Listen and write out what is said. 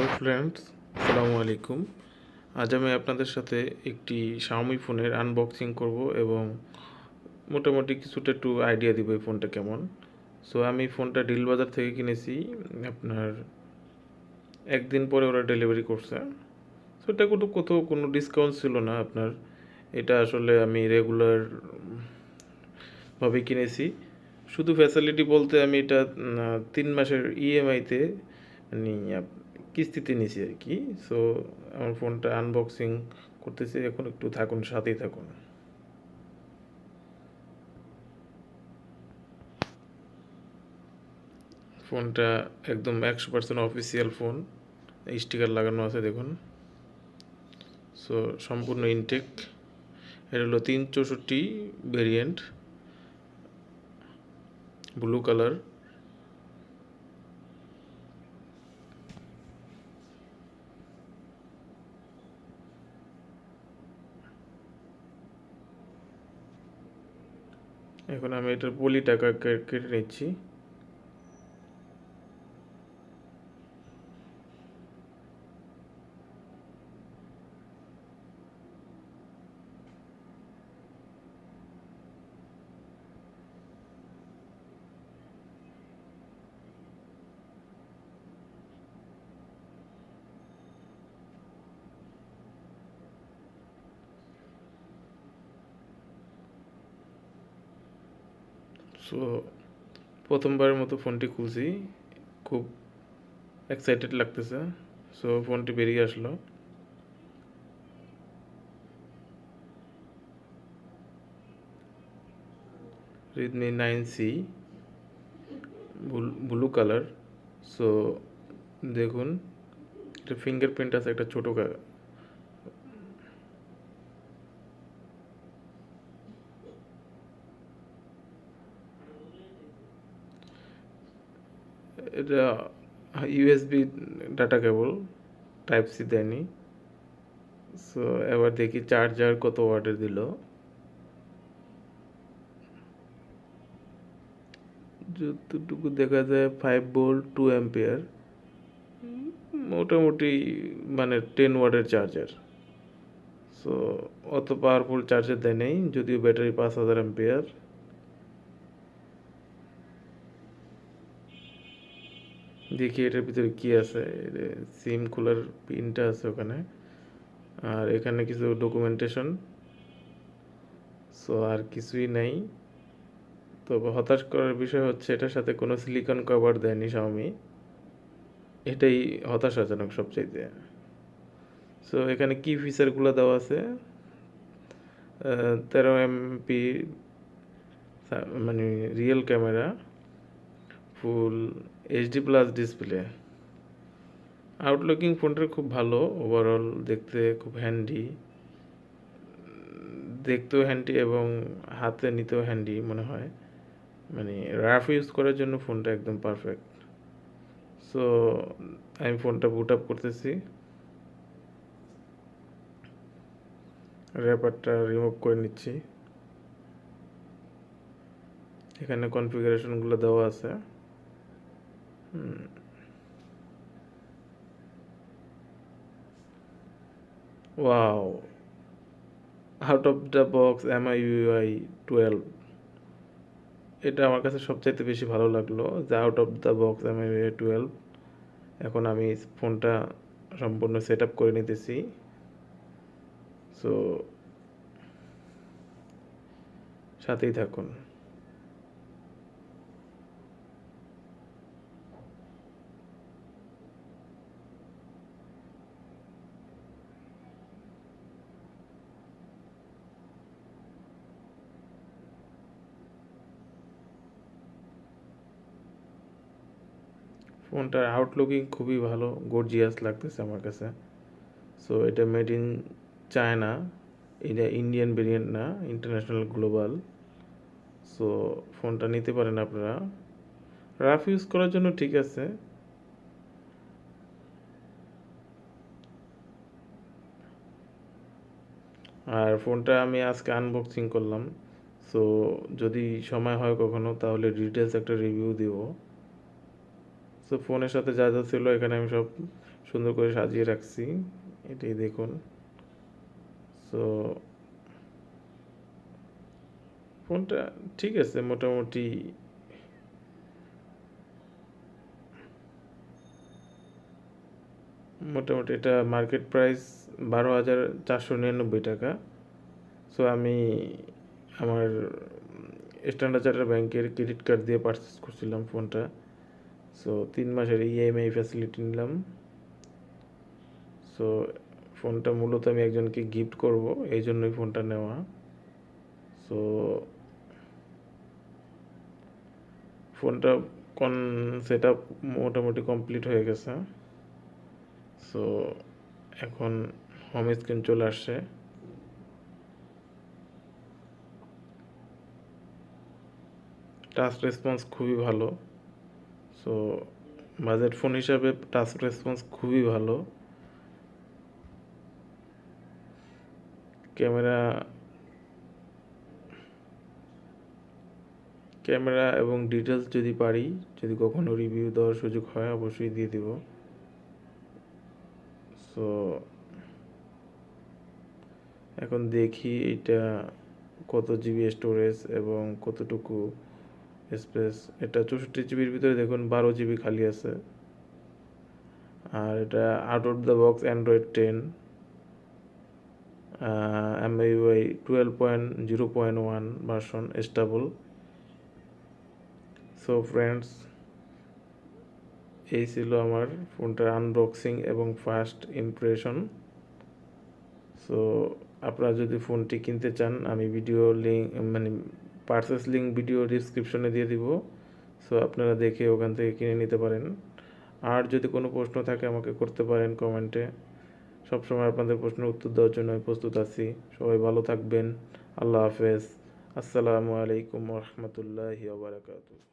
Hello friends, আসসালামু আলাইকুম। আজ আমি আপনাদের সাথে একটি শাওমি ফোনের আনবক্সিং করব এবং মোটামুটি কিছুটা একটু আইডিয়া দিব এই ফোনটা কেমন। সো আমি ফোনটা ডিল বাজার থেকে কিনেছি, আপনার একদিন পরে ওরা ডেলিভারি করছে। সো এটা কোথাও কোনো ডিসকাউন্ট ছিল না আপনার। এটা আসলে আমি রেগুলার ভাবে কিনেছি। শুধু ফ্যাসিলিটি বলতে আমি এটা 3 মাসের ইএমআইতে মানে কিস্তিতে নিছি আর কি। সো আমার ফোনটা আনবক্সিং করতেছি, এখন একটু থাকুন, সাথেই থাকুন। ফোনটা একদম 100% অফিসিয়াল ফোন, স্টিকার লাগানো আছে দেখুন। সো সম্পূর্ণ ইনটেক। এটা হলো 364 ভেরিয়েন্ট, ব্লু কালার। এখন আমি এটার পলি টাকা কেটে নিচ্ছি। সো প্রথমবারের মতো ফোনটি খুলছি, খুব এক্সাইটেড লাগতেছে। সো ফোনটি বেরিয়ে আসলো। Redmi 9C, blue colour. So দেখুন, এটা ফিঙ্গারপ্রিন্ট আছে একটা ছোটো এটা USB data cable, type C দেয়নি। সো এবার দেখি চার্জার কত ওয়াটের দিল। যতটুকু দেখা যায় 5 ভোল্ট 2 অ্যাম্পিয়ার, মোটামুটি মানে 10 ওয়াটের চার্জার। সো অত পাওয়ারফুল চার্জার দেয় নেই, যদিও ব্যাটারি 5000 অ্যাম্পিয়ার। দেখি এটার ভিতরে কি আছে। সিম খোলার পিনটা আছে ওখানে, আর এখানে কিছু ডকুমেন্টেশন। সো আর কিছুই নাই। তবে হতাশ করার বিষয় হচ্ছে এটার সাথে কোনো সিলিকন কভার দেয়নি শাওমি, এটাই হতাশাজনক সবচাইতে। সো এখানে কি ফিচারগুলো দেওয়া আছে, 13 MP মানে real camera, full HD plus display. আউটলুকিং ফোনটার খুব ভালো, ওভারঅল দেখতে খুব হ্যান্ডি, দেখতেও হ্যান্ডি এবং হাতে নিতেও হ্যান্ডি মনে হয়। মানে রাফ ইউজ করার জন্য ফোনটা একদম পারফেক্ট। সো আমি ফোনটা বুট আপ করতেছি, র্যাপারটা রিমুভ করে নিচ্ছি। এখানে কনফিগারেশনগুলো দেওয়া আছে। Wow, out of the box MIUI 12, এটা আমার কাছে সবচাইতে বেশি ভালো লাগলো যে out of the box MIUI 12। এখন আমি ফোনটা সম্পূর্ণ সেট আপ করে নিতেছি। সো সাথেই থাকুন। ফোনটার আউটলুকিং খুবই ভালো, গর্জিয়াস লাগতেছে আমার কাছে। সো এটা মেড ইন চায়না, এটা ইন্ডিয়ান ভেরিয়েন্ট না, ইন্টারন্যাশনাল গ্লোবাল। সো ফোনটা নিতে পারেন আপনারা, রাফ ইউজ করার জন্য ঠিক আছে। আর ফোনটা আমি আজকে আনবক্সিং করলাম। সো যদি সময় হয় কখনো তাহলে ডিটেলস একটা রিভিউ দিব। সো ফোনের সাথে যা যা ছিল এখানে আমি সব সুন্দর করে সাজিয়ে রাখছি, এটাই দেখুন। সো ফোনটা ঠিক আছে মোটামুটি। মোটামুটি এটা মার্কেট প্রাইস 12,499 টাকা। সো আমি আমার স্ট্যান্ডার্ড চার্টার্ড ব্যাংকের ক্রেডিট কার্ড দিয়ে পারচেস করছিলাম ফোনটা। সো 3 মাসের ইএমআই ফ্যাসিলিটি নিলাম। সো ফোনটা মূলত আমি একজনকে গিফট করব, এই জন্যই ফোনটা নেওয়া। সো ফোনটা কন সেট আপ মোটামুটি কমপ্লিট হয়ে গেছে। সো এখন হোম স্ক্রিন চলে আসছে। টাচ রেসপন্স খুবই ভালো। সো বাজেট ফোন হিসাবে টাচ রেসপন্স খুবই ভালো। ক্যামেরা ক্যামেরা এবং ডিটেলস যদি পারি, যদি কখনো রিভিউ দেওয়ার সুযোগ হয় অবশ্যই দিয়ে দিব। সো এখন দেখি এটা কত জিবি স্টোরেজ এবং কতটুকু স্পেস। এটা 64 জিবির ভিতরে দেখুন 12 জিবি খালি আছে। আর এটা out of the box Android 10, MIUI 12.0.1 version stable. So friends, এই ছিল আমার ফোনটার আনবক্সিং এবং ফার্স্ট ইমপ্রেশন। সো আপনারা যদি ফোনটি কিনতে চান, আমি ভিডিও লিঙ্ক মানে পারচেস লিঙ্ক ভিডিও ডিসক্রিপশনে দিয়ে দিব। সো আপনারা দেখে ওখান থেকে কিনে নিতে পারেন। আর যদি কোনো প্রশ্ন থাকে আমাকে করতে পারেন কমেন্টে। সবসময় আপনাদের প্রশ্নের উত্তর দেওয়ার জন্য আমি প্রস্তুত আছি। সবাই ভালো থাকবেন। আল্লাহ হাফেজ। আসসালামু আলাইকুম রহমতুল্লাহি ওয়া বারাকাতুহু।